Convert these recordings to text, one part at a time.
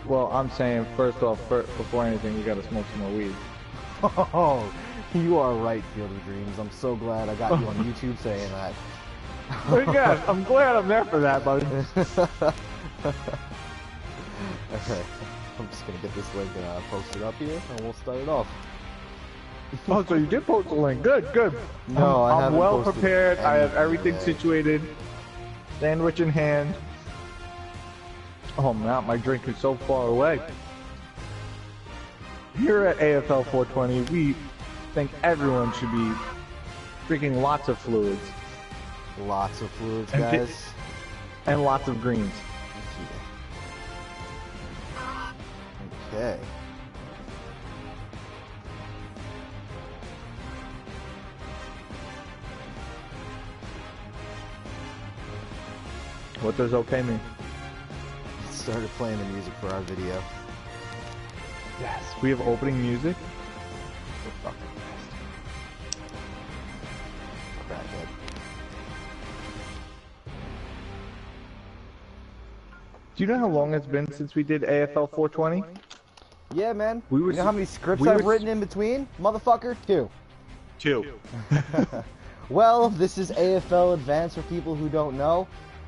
Well, I'm saying, first off, before anything, we gotta smoke some more weed. Oh, you are right, Field of Dreams. I'm so glad I got you on YouTube saying that. Oh, gosh, I'm glad I'm there for that, buddy. Okay, I'm just gonna get this link posted up here, and we'll start it off. Oh, so you did post the link. Good, good. No, I haven't. I'm well prepared. I have everything situated. Sandwich in hand. Oh man, my drink is so far away. Here at AFL 420, we think everyone should be drinking lots of fluids. Lots of fluids, guys. And lots of greens. Okay. What does okay mean? Started playing the music for our video. Yes, we have opening music. We're fucking best. Crackhead. Do you know how long it's been since we did AFL 420? Yeah, man. You know how many scripts I've written in between? Motherfucker, 2. 2. Well, this is AFL Advanced for people who don't know.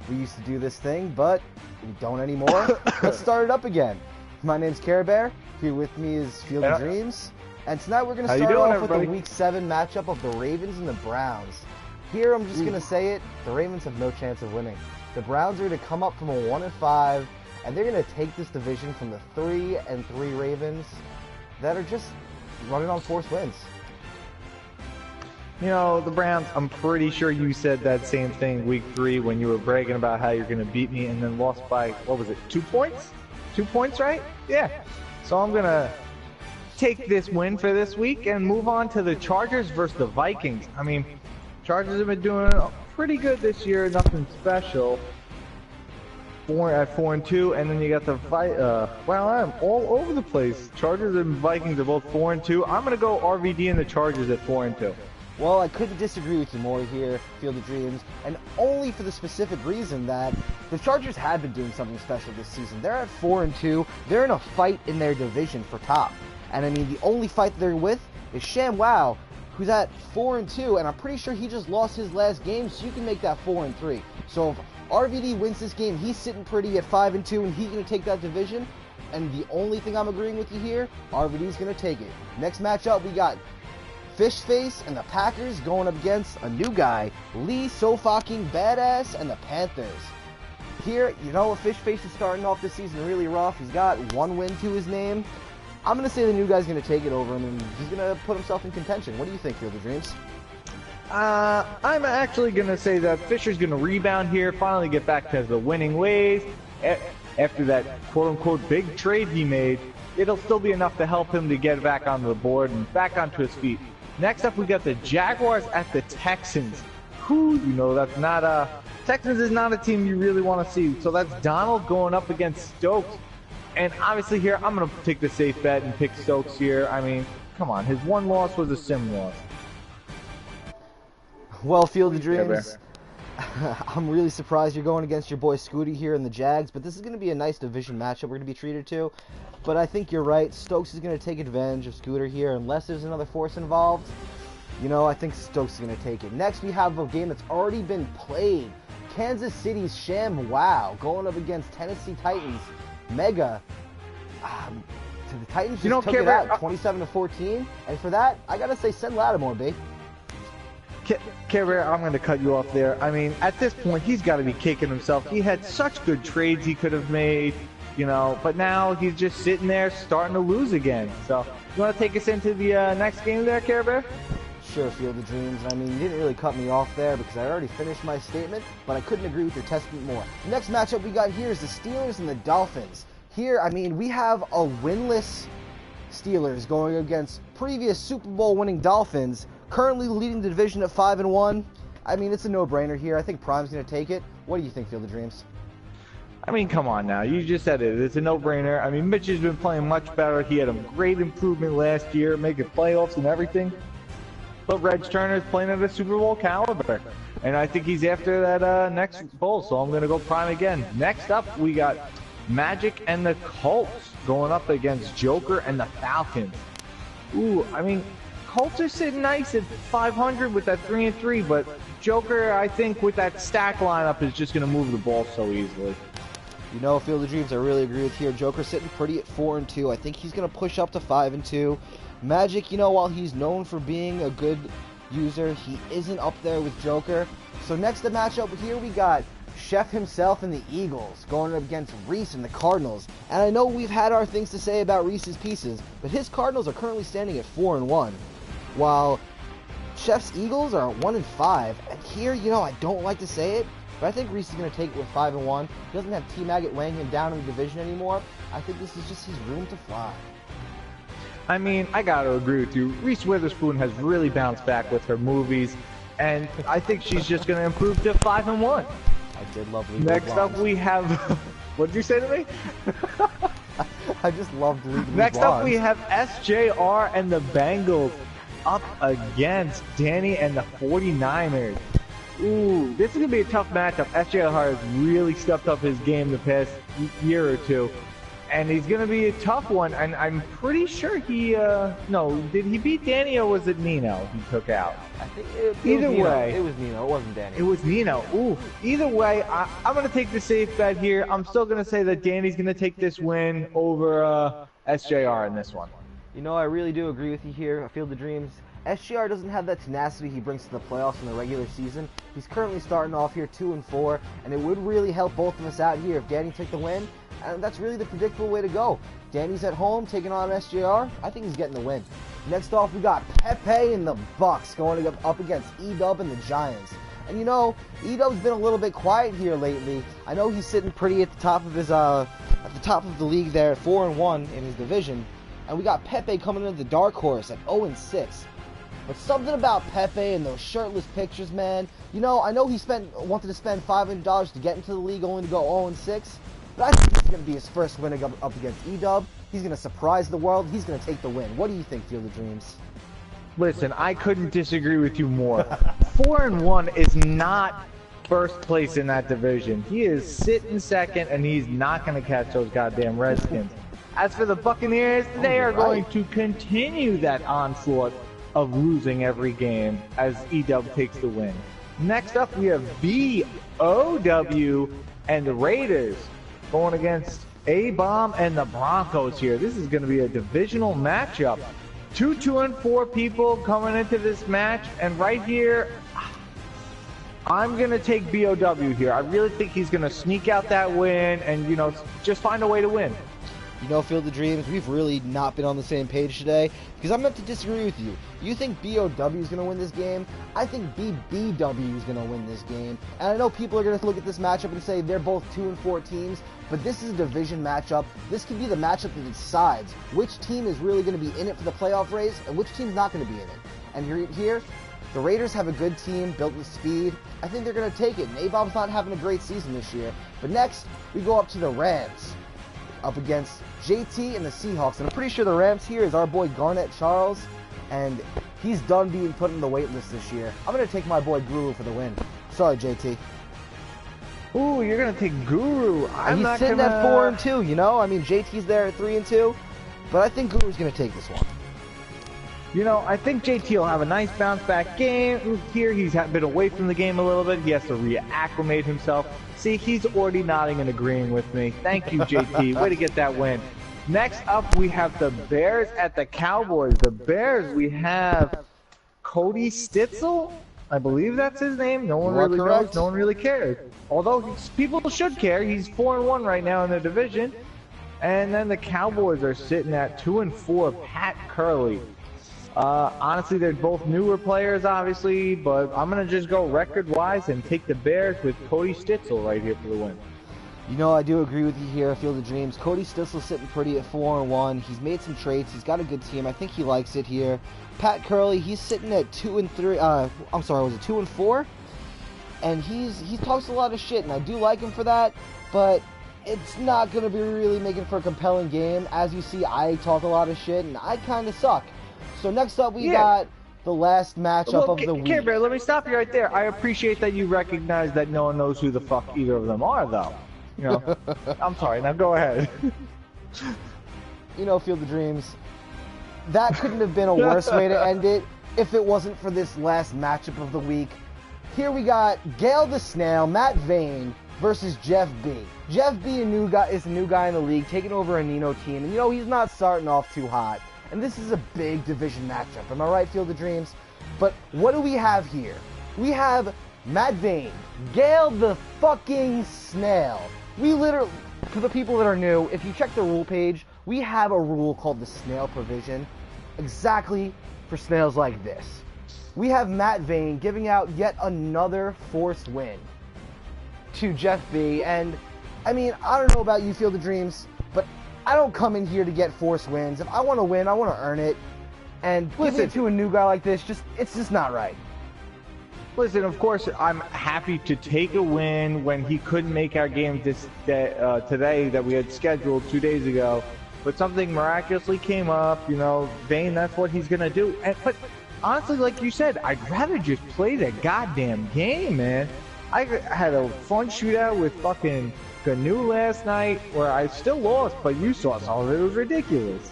We used to do this thing, but we don't anymore. Let's start it up again. My name's Care Bear. Here with me is Field of Dreams. And tonight we're going to start off with the Week 7 matchup of the Ravens and the Browns. Here, I'm just going to say it. The Ravens have no chance of winning. The Browns are going to come up from a 1-5, and they're going to take this division from the 3-3 Ravens that are just running on forced wins. You know, the Browns, I'm pretty sure you said that same thing week 3 when you were bragging about how you're going to beat me and then lost by, what was it, 2 points? 2 points, right? Yeah. So I'm going to take this win for this week and move on to the Chargers versus the Vikings. I mean, Chargers have been doing pretty good this year, nothing special. 4-2, and then you got the well, I'm all over the place. Chargers and Vikings are both 4-2. I'm going to go RVD and the Chargers at 4-2. Well, I couldn't disagree with you more here, Field of Dreams, and only for the specific reason that the Chargers have been doing something special this season. They're at 4-2. They're in a fight in their division for top. And I mean, the only fight they're with is ShamWow, who's at 4-2, and I'm pretty sure he just lost his last game, so you can make that 4-3. So if RVD wins this game, he's sitting pretty at 5-2, and he's going to take that division. And the only thing I'm agreeing with you here, RVD's going to take it. Next matchup, we got Fishface and the Packers going up against a new guy, Lee So Fucking Badass and the Panthers. Here, you know, Fishface is starting off this season really rough. He's got 1 win to his name. I'm going to say the new guy's going to take it over him, and he's going to put himself in contention. What do you think, Field of Dreams? I'm actually going to say that Fisher's going to rebound here, finally get back to the winning ways. After that quote-unquote big trade he made, it'll still be enough to help him to get back onto the board and back onto his feet. Next up, we got the Jaguars at the Texans. Who, you know, that's not Texans is not a team you really want to see. So that's Donald going up against Stokes. And obviously here, I'm going to take the safe bet and pick Stokes here. I mean, come on, his 1 loss was a sim loss. Well, Field of Dreams, I'm really surprised you're going against your boy Scooty here in the Jags, but this is going to be a nice division matchup we're going to be treated to. But I think you're right. Stokes is going to take advantage of Scooter here unless there's another force involved. You know, I think Stokes is going to take it. Next, we have a game that's already been played. Kansas City's ShamWow going up against Tennessee Titans. Mega. So the Titans just took it out 27-14. And for that, I got to say, send Lattimore, babe. Care Bear, I'm going to cut you off there. I mean, at this point, he's got to be kicking himself. He had such good trades he could have made, you know, but now he's just sitting there starting to lose again. So, you want to take us into the next game there, Care Bear? Sure, Field of Dreams. I mean, you didn't really cut me off there because I already finished my statement, but I couldn't agree with your testament more. The next matchup we got here is the Steelers and the Dolphins. Here, I mean, we have a winless Steelers going against previous Super Bowl winning Dolphins, currently leading the division at 5-1. I mean, it's a no-brainer here. I think Prime's going to take it. What do you think, Field of Dreams? I mean, come on now. You just said it. It's a no-brainer. I mean, Mitch has been playing much better. He had a great improvement last year, making playoffs and everything. But Reg Turner's playing at a Super Bowl caliber. And I think he's after that next bowl, so I'm going to go Prime again. Next up, we got Magic and the Colts going up against Joker and the Falcons. Ooh, I mean, Colts are sitting nice at 500 with that 3-3, but Joker, I think, with that stack lineup is just going to move the ball so easily. You know, Field of Dreams, I really agree with here. Joker sitting pretty at 4-2. I think he's going to push up to 5-2. Magic, you know, while he's known for being a good user, he isn't up there with Joker. So next to match up here, we got Chef himself and the Eagles going up against Reese and the Cardinals. And I know we've had our things to say about Reese's Pieces, but his Cardinals are currently standing at 4-1, while Chef's Eagles are at 1-5. And here, you know, I don't like to say it, but I think Reese is going to take it with 5-1. He doesn't have T-Maggot weighing him down in the division anymore. I think this is just his room to fly. I mean, I got to agree with you. Reese Witherspoon has really bounced back with her movies, and I think she's just going to improve to 5-1. I did love Legal Next up, we have... What did you say to me? I just loved Legal Next up, we have SJR and the Bengals up against Danny and the 49ers. Ooh, this is going to be a tough matchup. SJR has really stepped up his game the past year or two. And he's going to be a tough one. And I'm pretty sure he, no, did he beat Danny or was it Nino he took out? I think Either way. It was Nino. It wasn't Danny. It was Nino. Ooh, either way, I'm going to take the safe bet here. I'm still going to say that Danny's going to take this win over SJR in this one. You know, I really do agree with you here. I feel the dreams. SGR doesn't have that tenacity he brings to the playoffs in the regular season. He's currently starting off here 2-4, and it would really help both of us out here if Danny took the win, and that's really the predictable way to go. Danny's at home taking on SGR. I think he's getting the win. Next off, we got Pepe and the Bucks going up against E-Dub and the Giants. And you know, E-Dub's been a little bit quiet here lately. I know he's sitting pretty at the top of his top of the league there at 4-1 in his division. And we got Pepe coming into the dark horse at 0-6. But something about Pepe and those shirtless pictures, man. You know, I know he wanted to spend $500 to get into the league only to go 0-6. But I think this is going to be his first win up against E-Dub. He's going to surprise the world. He's going to take the win. What do you think, Field of Dreams? Listen, I couldn't disagree with you more. 4-1 is not first place in that division. He is sitting second, and he's not going to catch those goddamn Redskins. As for the Buccaneers, they are going to continue that onslaught of losing every game as E-Dub takes the win. Next up, we have BOW and the Raiders going against A-Bomb and the Broncos here. This is going to be a divisional matchup. 2-4 people coming into this match, and right here, I'm going to take BOW here. I really think he's going to sneak out that win and, you know, just find a way to win. You know, Field of Dreams, we've really not been on the same page today because I'm going to disagree with you. You think BOW is going to win this game? I think BBW is going to win this game. And I know people are going to look at this matchup and say they're both 2-4 teams, but this is a division matchup. This could be the matchup that decides which team is really going to be in it for the playoff race and which team's not going to be in it. And here, the Raiders have a good team built with speed. I think they're going to take it. And A-Bob's not having a great season this year. But next, we go up to the Rams up against JT and the Seahawks. And I'm pretty sure the Rams here is our boy Garnett Charles, and he's done being put in the wait list this year. I'm going to take my boy Guru for the win. Sorry, JT. Ooh, you're going to take Guru. He's sitting at 4-2, you know? I mean, JT's there at 3-2, but I think Guru's going to take this one. You know, I think JT will have a nice bounce-back game. Here, he's been away from the game a little bit. He has to reacclimate himself. See, he's already nodding and agreeing with me. Thank you, JT. Way to get that win. Next up, we have the Bears at the Cowboys. The Bears, we have Cody Stitzel. I believe that's his name. No one really knows. No one really cares. Although people should care. He's 4-1 right now in the division. And then the Cowboys are sitting at 2-4. Pat Curley. Honestly, they're both newer players, obviously, but I'm going to just go record-wise and take the Bears with Cody Stitzel right here for the win. You know, I do agree with you here, Field of Dreams. Cody Stitzel's sitting pretty at 4-1. He's made some trades. He's got a good team. I think he likes it here. Pat Curley, he's sitting at 2-3. I'm sorry, was it 2-4? And he talks a lot of shit, and I do like him for that, but it's not going to be really making for a compelling game. As you see, I talk a lot of shit, and I kind of suck. So next up, we got the last matchup of the week. Care Bear, let me stop you right there. I appreciate that you recognize that no one knows who the fuck either of them are, though. You know, I'm sorry. Now go ahead. You know, Field of Dreams, that couldn't have been a worse way to end it if it wasn't for this last matchup of the week. Here we got Gale the Snail, Matt Vane, versus Jeff B. Jeff B is a new guy in the league, taking over a Nino team, and you know, he's not starting off too hot. And this is a big division matchup. Am I right, Field of Dreams? But what do we have here? We have Matt Vane, Gale the fucking Snail. We literally, for the people that are new, if you check the rule page, we have a rule called the Snail provision, exactly for snails like this. We have Matt Vane giving out yet another forced win to Jeff B. And, I mean, I don't know about you, Field of Dreams, but I don't come in here to get forced wins. If I want to win, I want to earn it. And giving it to a new guy like this, it's just not right. Listen, of course, I'm happy to take a win when he couldn't make our game today that we had scheduled 2 days ago. But something miraculously came up, you know, Vane, that's what he's going to do. But honestly, like you said, I'd rather just play the goddamn game, man. I had a fun shootout with fucking Canoe last night where I still lost, but you saw some of it. It was ridiculous.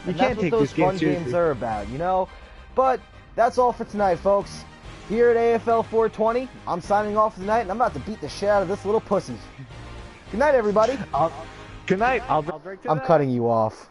You can't take this game seriously. That's what those fun games are about, you know? But that's all for tonight, folks. Here at AFL 420, I'm signing off for tonight, and I'm about to beat the shit out of this little pussy. Good night, everybody. Good night. I'll drink to I'm that. cutting you off.